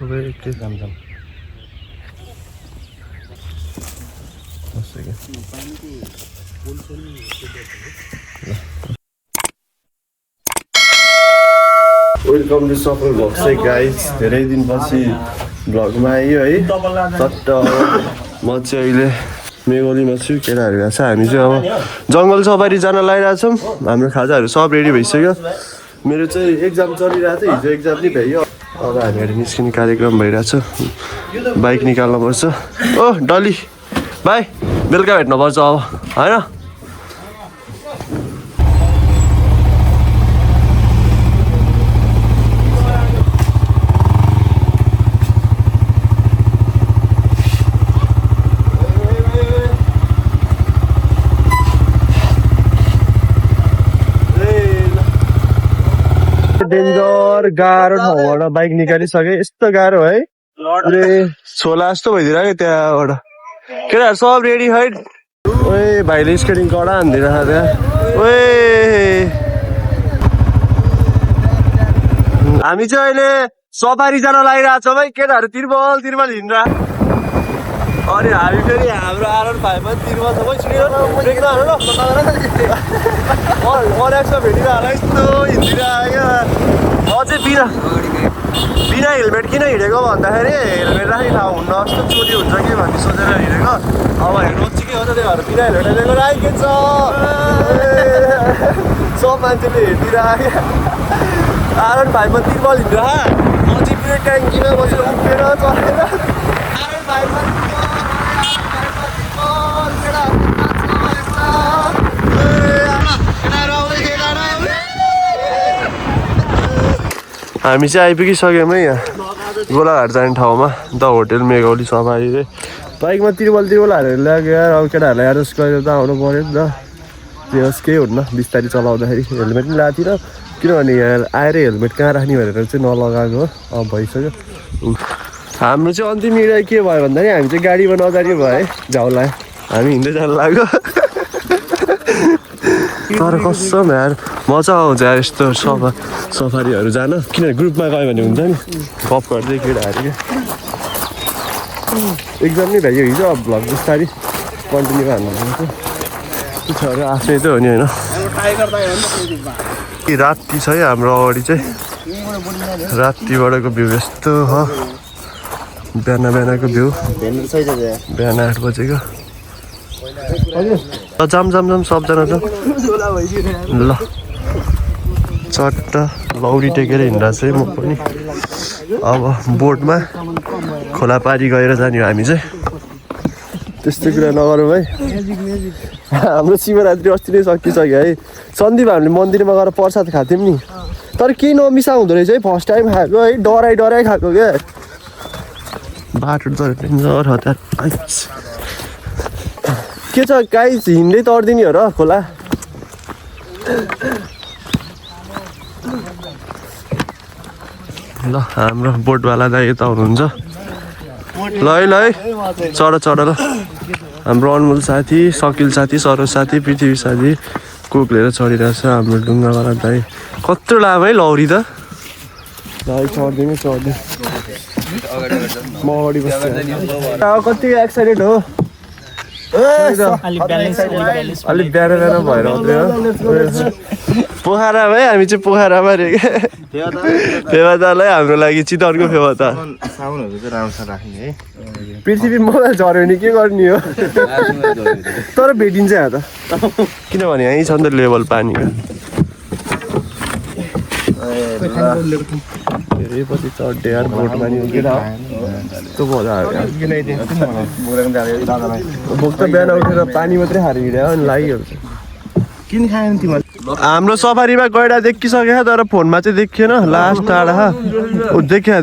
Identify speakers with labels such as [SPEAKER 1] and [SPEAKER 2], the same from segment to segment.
[SPEAKER 1] सबै एकै जाम welcome to सफल भ्लग चाहिँ गाइज धेरै दिनपछि भ्लगमा आइयो है चट्ट म चाहिँ अहिले मेघोलीमा छु केटाहरू गएको छ हामी चाहिँ अब जङ्गल सफारी जान लागिरहेछौँ हाम्रो खाजाहरू सब रेडी भइसक्यो मेरो चाहिँ एक्जाम चलिरहेको थियो हिजो एक्जाम नि भ्याइयो अब हामीहरू निस्किने कार्यक्रम भइरहेछ बाइक निकाल्नुपर्छ ओ डली भाइ बेलुका भेट्नुपर्छ अब होइन डेन्जर गाह्रो ठाउँबाट बाइक निकालिसके यस्तो गाह्रो है अरे छोला जस्तो भइदिरहेको त्यहाँबाट केटाहरू सब रेडी है ओए भाइले स्केटिङ कडा हानिदिरहेको त्यहाँ ओए हामी चाहिँ अहिले सफारी जान लागिरहेको छौँ है केटाहरू तिरुपल हिँड्दा अनि हामी फेरि हाम्रो आरन भाइमा तिरुपल सबै छिटो भेटिरहेको यस्तो हिँडिरहेको म चाहिँ बिना हेलमेट किन हिँडेको भन्दाखेरि हेलमेट राखी ठाउँ हुन्न जस्तो चोरी हुन्छ कि भन्ने सोचेर हिँडेको अब हेर्नु चाहिँ के हो त त्यही भएर बिना हेलमेट लिएको राखेको छ सब मान्छेले हेरिदिरहेको आरन भाइमा तिरुपल हिँडिरहेको म चाहिँ बिना ट्याङ्कीमा बसेर उभिएर चलेर आरन भाइमा हामी चाहिँ आइपुगिसक्यौँ है यहाँ गोलाघाट जाने ठाउँमा द होटेल मेघौली सफारी चाहिँ बाइकमा तिरुपल हालेर ल्याएको यार अब केटाहरूलाई एडजस्ट गरेर त आउनु पऱ्यो नि त त्यो होस् केही हुन्न बिस्तारै चलाउँदाखेरि हेलमेट पनि लगाएको थिएन किनभने यहाँ आएर हेलमेट कहाँ राख्ने भनेर चाहिँ नलगाएको हो अब भइसक्यो हाम्रो चाहिँ अन्तिम निर्णय के भयो भन्दाखेरि हामी चाहिँ गाडीमा नजाने भयो है झाउलाई हामी हिँड्दै जानु लाग्यो तर कसम यार मजा आउँछ यार यस्तो सफारीहरू जान किनभने ग्रुपमा गयो भने हुन्छ नि गफ गर्दै केटाहरू क्या एक्जाम नै भ्याइयो हिजो अब भ्लग बिस्तारै कन्टिन्यू हाल्नु छ आफ्नै त हो नि होइन राति छ है हाम्रो अगाडि चाहिँ रातिबाटको भ्यू यस्तो हो बिहानको भ्यू बिहान 8 बजेको जाम सबजना छ ल चट्ट लौरी टेकेर हिँड्दा चाहिँ म पनि अब बोटमा खोला पारी गएर जाने हो हामी चाहिँ त्यस्तो कुरा नगरौँ है हाम्रो शिवरात्रि अस्ति नै सकिसक्यो है सन्दीप हामीले मन्दिरमा गएर प्रसाद खाएको थियौँ नि तर केही नमिसा हुँदो रहेछ है फर्स्ट टाइम खाएको है डराइ खाएको क्या बाटो त डेन्जर हतार के छ गाइस हिँड्दै तर्दिने हो र खोला ल हाम्रो बोटवाला दाइ यता हुनुहुन्छ ल है चढ ल हाम्रो अनमोल साथी सकिल साथी सरोज साथी पृथ्वी साथी कोक लिएर चढिरहेको छ हाम्रो ढुङ्गावाला दाइ कत्रो लामो है लौरी त दाइ चढ्दै म अगाडि बस्छु कति एक्साइटेड हो अलिक बिहान भएर आउँथ्यो पोखरा है हामी चाहिँ पोखरामा रे फेवातालाई हाम्रो लागि चितवनको फेवाता पृथ्वी मोबाइल झऱ्यो भने के गर्ने हो तर भेटिन्छ यहाँ त किनभने यहीँ छ नि त लेभल पानीको धेरैपछि चढ्यो यार बोटमा नि यस्तो मजा भोक त बिहान उठेर पानी मात्रै खाएर हिँड्यो अनि लागिहाल्छ किन खायो तिमीले हाम्रो सफारीमा गैडा देखिसक्यो तर फोनमा चाहिँ देखिएन लास्ट टाढा देखिया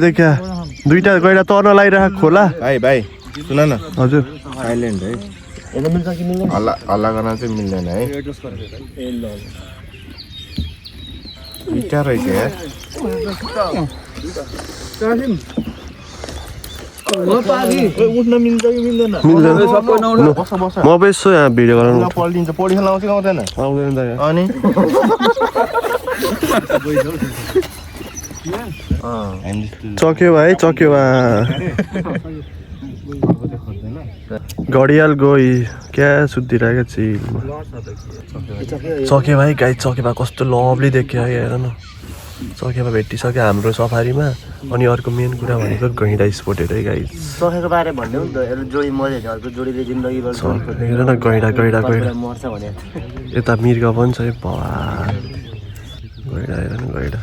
[SPEAKER 1] दुईटा गैडा तर्न लागिरहेको खोला
[SPEAKER 2] भाइ सुन न
[SPEAKER 1] हजुर
[SPEAKER 2] साइलेन्ट है हल्ला गर्न चाहिँ मिल्दैन है क्या रहेछ यार उठ्न मिल्छ कि मिल्दैन
[SPEAKER 1] म बेच्छु यहाँ भिडियो गराउनु
[SPEAKER 2] पल्टिन्छ पौडी खेल्न आउँछ आउँदैन
[SPEAKER 1] आउँदैन त
[SPEAKER 2] अनि
[SPEAKER 1] चक्यो भाइ चक्यो घडियाल गई क्या सुतिरहेको चिलमा चक्यो भाइ गाई चकेबा कस्तो लभली देख्यो है हेर न चकेबा भेटिसक्यो हाम्रो सफारीमा अनि अर्को मेन कुरा भनेको गैँडा स्पोट हेर है गाई
[SPEAKER 2] सकेको बारे भन्ने हो नि त जोडी मर्यो भने अर्को जोडीले जिन्दगीभर
[SPEAKER 1] हेर न गैँडा गैँडा गैँडा
[SPEAKER 2] मर्छ भने
[SPEAKER 1] यता मृग पनि छ भगवान् गैँडा हेर न गैँडा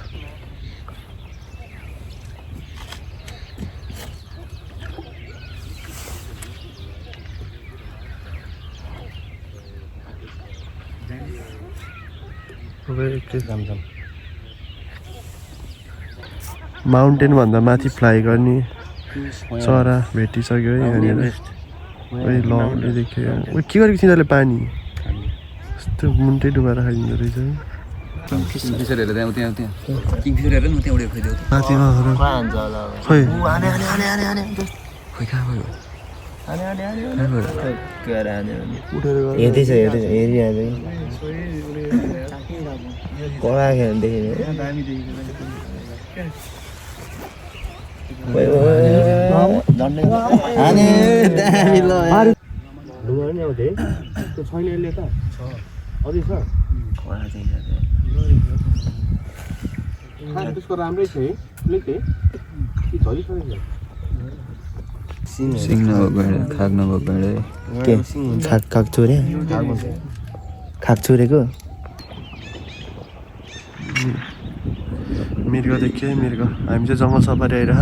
[SPEAKER 1] माउन्टेन भन्दा माथि फ्लाइ गर्ने चरा भेटिसक्यो है यहाँनिर लभली देख्यो के गरेको तिनीहरूले पानी यस्तो मुन्टै डुबाएर खाइदिँदो रहेछ है माथिमा खै
[SPEAKER 2] हेर्दैछ हेरिहाल्छ कडा खेल्दैछ
[SPEAKER 1] त्यसको राम्रै छ है
[SPEAKER 3] सिङ नभएको खाक नभएको
[SPEAKER 2] के खाक्छोरे खाक्छोरेको
[SPEAKER 1] मृग देख्यो है मृग हामी चाहिँ जङ्गल सफारी आइरह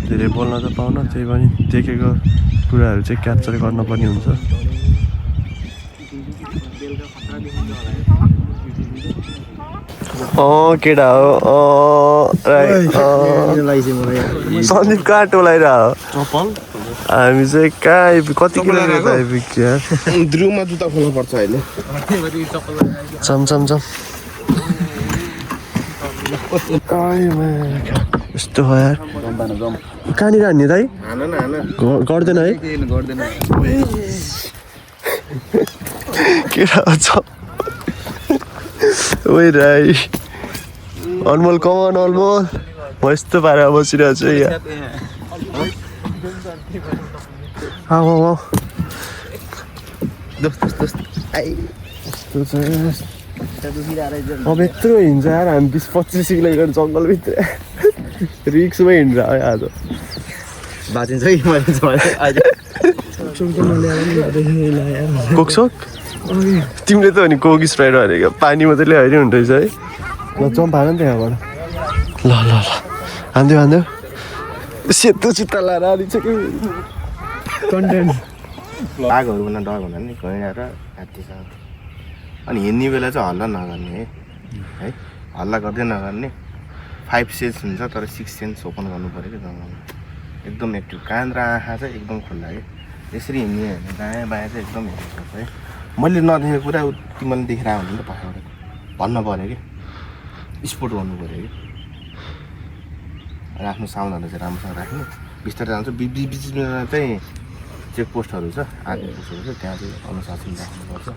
[SPEAKER 1] धेरै बोल्न त पाउन त्यही पनि देखेको कुराहरू चाहिँ क्याप्चर गर्नुपर्ने हुन्छ केटा हो सन्दीप कहाँ टोलाइरह हामी चाहिँ कहाँ कति किलोमिटर आइपुग्यो
[SPEAKER 2] ध्रुवमा जुत्ता खोल्नु पर्छ अहिले
[SPEAKER 1] चमचम यस्तो हो यार कहाँनिर हान्ने दाइ गर्दैन है केटा छ ओइ राई अनमोल कमान अनमोल म यस्तो पारेर बसिरहेको छु यहाँ अब यत्रो हिँड्छ यार हामी 20-25 किलोमिटर जङ्गलभित्र रिक्समै हिँड्छ है आज
[SPEAKER 2] बाँचिन्छ कि मरिन्छ
[SPEAKER 1] कोकसोक तिमीले त भने कोक स्प्राइट भनेको पानी मात्रै ल्याइरहनु हुँदो रहेछ है ल जम्प हान नि त यहाँबाट ल ल ल हान्दियो सेतो चित्ता लाएर आलिन्छ कि कन्टेन्ट
[SPEAKER 2] बाघहरूभन्दा डर भन्दा नि गैँडा र हात्तीसँग अनि हिँड्ने बेला चाहिँ हल्ला नगर्ने है हल्ला गर्दै नगर्ने 5 सेन्स हुन्छ तर 6 सेन्स ओपन गर्नु पऱ्यो कि जङ्गलमा एकदम एक्टिभ कान र आँखा चाहिँ एकदम खुल्ला है यसरी हिँड्ने होइन दायाँ बायाँ चाहिँ एकदम हेर्नुपर्छ है मैले नदेखेको कुरा तिमीले देखेर आयो भने त पछाडि भन्नु पऱ्यो कि स्पोर्ट गर्नु पऱ्यो कि र आफ्नो साउन्डहरू चाहिँ राम्रोसँग राख्नु बिस्तारै जान्छ बिचमा चाहिँ चेकपोस्टहरू छ आर्मी पोस्टहरू छ त्यहाँ चाहिँ अनुशासन राख्नुपर्छ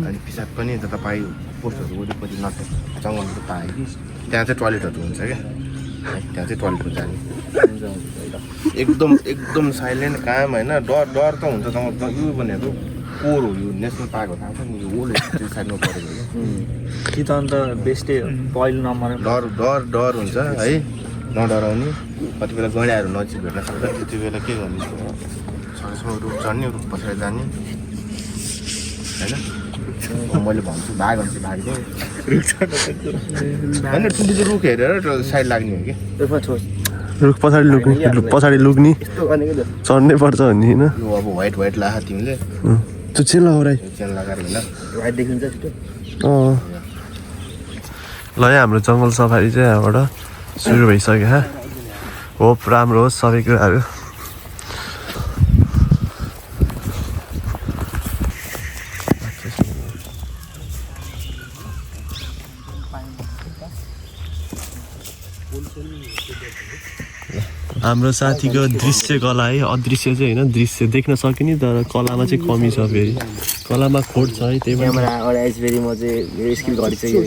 [SPEAKER 2] अनि पिसाब पनि त तपाईँ पोस्टहरू वरिपरि नटे जङ्गलहरू पायो कि त्यहाँ चाहिँ टोयलेटहरू हुन्छ क्या त्यहाँ चाहिँ टोयलेटहरू जाने एकदम साइलेन्ट काम होइन डर त हुन्छ जङ्गल यो भनेको कोर हो यो नेसनल पार्क हो थाहा छ नि यो ओल्ड साइडमा परेको
[SPEAKER 3] कि त अन्त बेस्टै पहिलो नम्बर
[SPEAKER 2] डर हुन्छ है नडराउने कति बेला गैँडाहरू नजिक भेट्न सक्छ त्यति बेला के गर्ने छेउछाउ रुख चढ्ने रुख पछाडि जाने होइन मैले भन्छु भाग हुन्छ भाग्ने होइन ठुल्ठुलो रुख हेरेर साइड लाग्ने हो कि
[SPEAKER 1] रुख पछाडि लुक्ने चढ्नै पर्छ भन्ने होइन
[SPEAKER 2] यो अब व्हाइट लाखा तिमीले
[SPEAKER 1] त्यो चेन लगाऊ राई
[SPEAKER 2] चेन लगाएर होइन व्हाइट देखिन्छ छिटो
[SPEAKER 1] ल हाम्रो जङ्गल सफारी चाहिँ यहाँबाट सुरु भइसक्यो हा होप राम्रो होस् सबै कुराहरू हाम्रो साथीको दृश्य कला है अदृश्य चाहिँ होइन दृश्य देख्न सकिने तर कलामा चाहिँ कमी छ फेरि कलामा खोट छ है त्यही
[SPEAKER 3] क्यामेरा अगाडि आइसफेरि म चाहिँ मेरो स्किल घटिसक्यो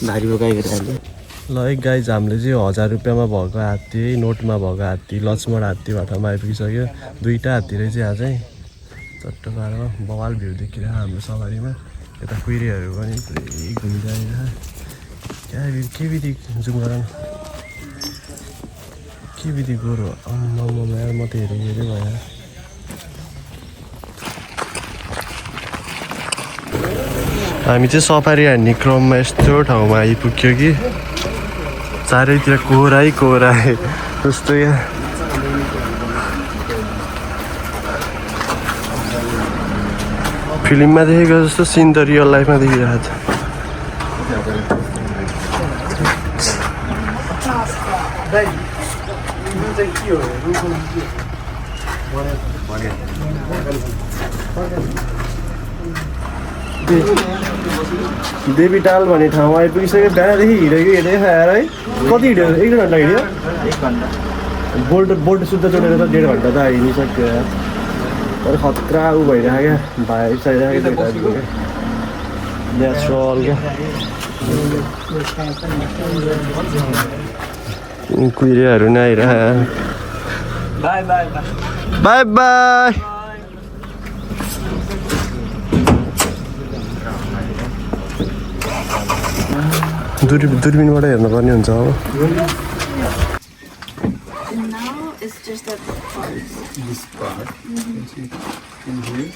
[SPEAKER 3] भारी बोकाइ गरिहाल्यो
[SPEAKER 1] ल एक गाइज हामीले चाहिँ 1000 रुपियाँमा भएको हात्ती नोटमा भएको हात्ती लक्ष्मण हात्ती ठाउँमा आइपुगिसक्यो दुईवटा हात्ती रहेछ यहाँ चाहिँ चट्ट पारेमा बवाल भ्यू देखिरहेको हाम्रो सवारीमा यता कुहिरेहरू पनि पुरै घुमिरहेको क्या के विधि जुम गर के विधि गोरो यार म त हेरेँ भयो हामी चाहिँ सफारी हान्ने क्रममा यस्तो ठाउँमा आइपुग्यो कि चारैतिर कोहरै जस्तो यहाँ फिल्ममा देखेको जस्तो सिन त रियल लाइफमा देखिरहेको छ देवीटाल भन्ने ठाउँमा आइपुगिसक्यो बिहानदेखि हिँडेको खाएर है कति हिँड्यो 1 घन्टा हिँड्यो
[SPEAKER 3] 1 घन्टा
[SPEAKER 1] बोल्ट शुद्ध चढेर त 1.5 घन्टा त हिँडिसक्यो तर खतरा ऊ भइरहेको क्या भाइ चाहिरहेको क्या नेचुरल क्या कुहिरेहरू नै आइरहेको
[SPEAKER 3] बाई बाई
[SPEAKER 1] बाई बाई दूरबीनबाट हेर्नुपर्ने हुन्छ अब
[SPEAKER 4] Now it's just that
[SPEAKER 5] This part, in here,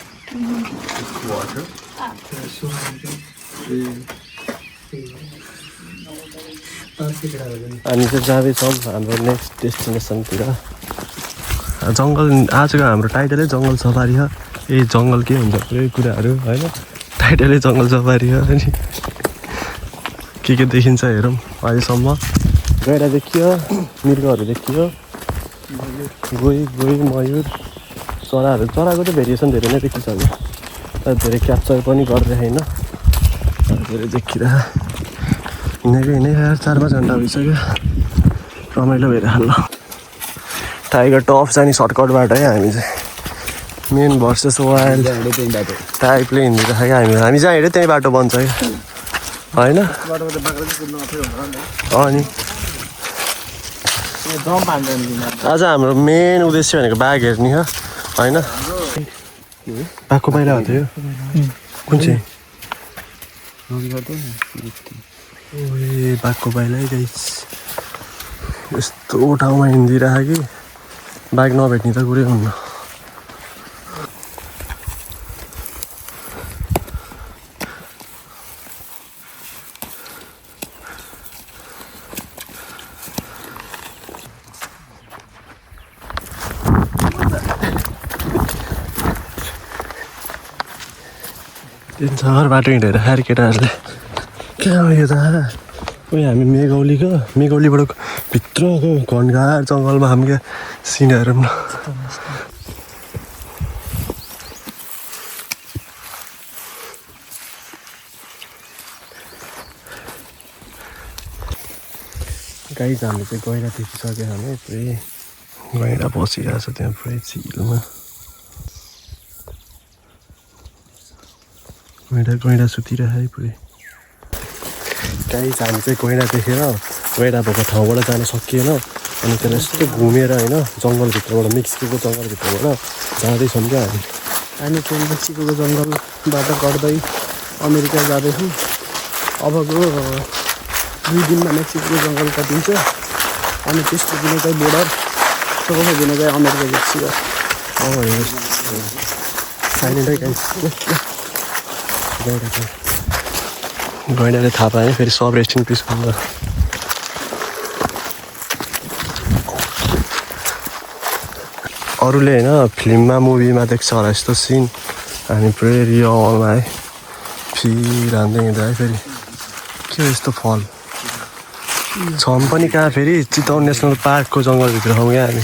[SPEAKER 5] it's water.
[SPEAKER 1] हामी चाहिँ जाँदैछौँ हाम्रो नेक्स्ट डेस्टिनेसनतिर जङ्गल आजको हाम्रो टाइटलै जङ्गल सफारी हो यही जङ्गल के हुन्छ पुरै कुराहरू होइन टाइटलै जङ्गल सफारी हो अनि के देखिन्छ हेरौँ अहिलेसम्म गैडा देखियो मृगहरू देखियो गोही मयूर चराहरू चराको चाहिँ भेरिएसन धेरै नै देखिसक्यो तर धेरै क्याप्चर पनि गरिरहेन धेरै देखिरहेको हिँडेको 4-5 घन्टा भइसक्यो रमाइलो भइरहेको टाइगर टप जाने सर्टकटबाट है हामी चाहिँ मेन भर्सेस वाइल्ड टाइपले हिँडिरहेको हामी जहाँ हिँड्यो त्यही बाटो बन्छ क्या होइन अनि आज हाम्रो मेन उद्देश्य भनेको बाघ हेर्ने हो होइन बाघको पाइला हो त्यो कुन चाहिँ ओए बाघको पाइला है गाइस यस्तो ठाउँमा हिँडिरहेको कि बाघ नभेट्ने त कुरै हुन्न तिनसर बाटो हिँडेर खाएर केटाहरूले कहाँ हो यो त उयो हामी मेघौलीबाट भित्रको घनघार जङ्गलमा हामी क्या सिनहरू पनि गाई हामीले चाहिँ गैँडा देखिसक्यो हामी पुरै गैँडा बसिरहेको छ त्यहाँ पुरै चिलमा गैँडा सुतिरहेको है पुरै गाई हामी चाहिँ गैँडा देखेर गैँडा भएको ठाउँबाट जान सकिएन अनि त्यसलाई यस्तो घुमेर होइन जङ्गलभित्रबाट मेक्सिको जङ्गलभित्रबाट जाँदैछौँ क्या हामी चाहिँ मेक्सिको जङ्गलबाट गर्दै अमेरिका जाँदैछौँ अबको 2 दिनमा मेक्सिको जङ्गल कटिन्छ अनि त्यसको दिन चाहिँ बोर्डर सबैको दिन चाहिँ अमेरिका मेक्सिको साइलेन्टै गैँडाले थाहा पाएँ फेरि सब रेस्टिङ पिस हुन्छ अरूले होइन फिल्ममा मुभीमा देख्छ होला यस्तो सिन हामी पुरै रियलमा है फिर हान्दै हिँड्दा है फेरि के हो यस्तो फल छम पनि कहाँ फेरि चितवन नेसनल पार्कको जङ्गलभित्र छौँ क्या हामी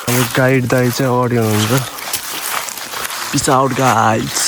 [SPEAKER 1] अब गाइड दाइ चाहिँ अगाडि हुनुहुन्छ पिस आउट गाइड्स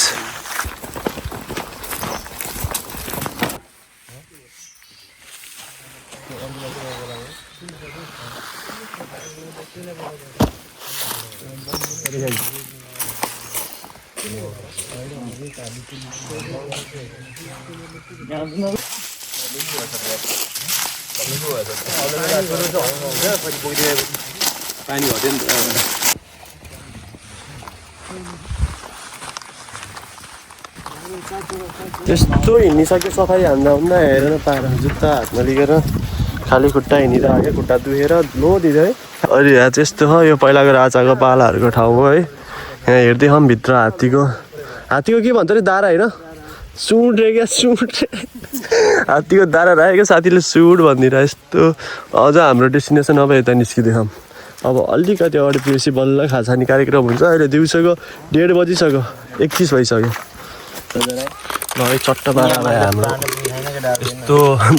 [SPEAKER 1] त्यस्तो हिँडिसक्यो सफारी हान्दा हुन्न हेर न पाएर जुत्ता हातमा लिएर खाली खुट्टा हिँडिरहेको खुट्टा दुखेर लो दिँदै अहिले यहाँ त्यस्तो छ यो पहिलाको राजाको पालाहरूको ठाउँ हो है यहाँ हेर्दै हम भित्र हात्तीको के भन्छ अरे दारा होइन सुँड रे क्या सुँड हात्तीको दारा राखेको साथीले सुँड भनिदिएर यस्तो अझ हाम्रो डेस्टिनेसन अब यता निस्किँदैछौँ अब अलिकति अगाडि पुगेपछि बल्ल खाजाखाने कार्यक्रम हुन्छ अहिले दिउँसोको 1:30 बजिसक्यो 31 भइसक्यो ल चट्ट पारा हाम्रो यस्तो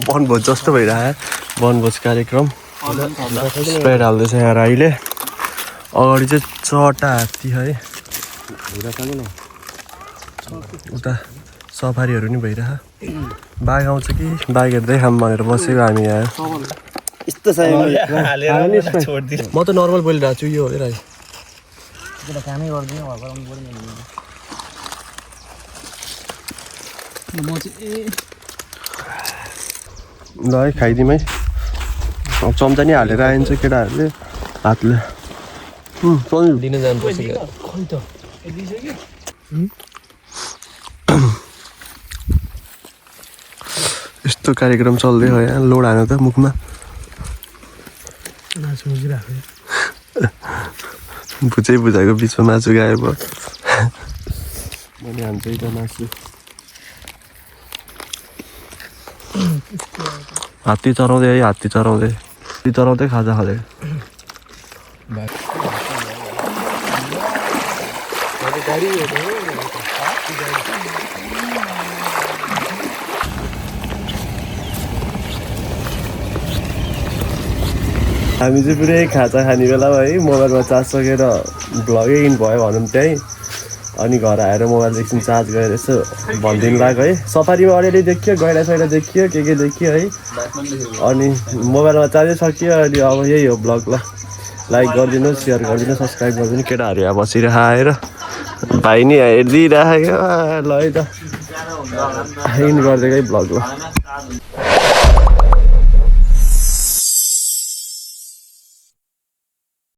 [SPEAKER 1] वनभोज जस्तो भइरहेको वनभोज कार्यक्रम स्प्रेड हाल्दैछ यहाँ राईले अगाडि चाहिँ चट्टा हात्ती है उता सफारीहरू नि भइरह बाघ आउँछ कि बाघ हेर्दै खाम भनेर बसेको हामी यहाँ म त नर्मल बोलिरहेको छु यो हो राई ल है खाइदिउँ है अब चम्चा नि हालेर आइन्छ केटाहरूले हातले दिन जानुपर्छ यस्तो कार्यक्रम चल्दै हो यहाँ लोड हान त मुखमा बुझाएको बिचमा मासु गायब मैले हान्छ त मासु हात्ती चराउँदै खाजा खाँदै हामी चाहिँ पुरै खाजा खाने बेला है मोबाइलमा चार्ज सकेर भ्लगै इन भयो भनौँ त्यहीँ अनि घर आएर मोबाइल एकछिन चार्ज गरेर यसो भनिदिनु लाग्यो है सफारीमा अलिअलि देखियो गैडा सैडा देखियो के देखियो है अनि मोबाइलमा चार्जै सकियो अनि अब यही हो भ्लग ल लाइक गरिदिनु सेयर गरिदिनु सब्सक्राइब गरिदिनु केटाहरू यहाँ बसिरहेको आएर भाइ नि हेरिदिइराखेको ल है त इन गरिदिएकै भ्लग ल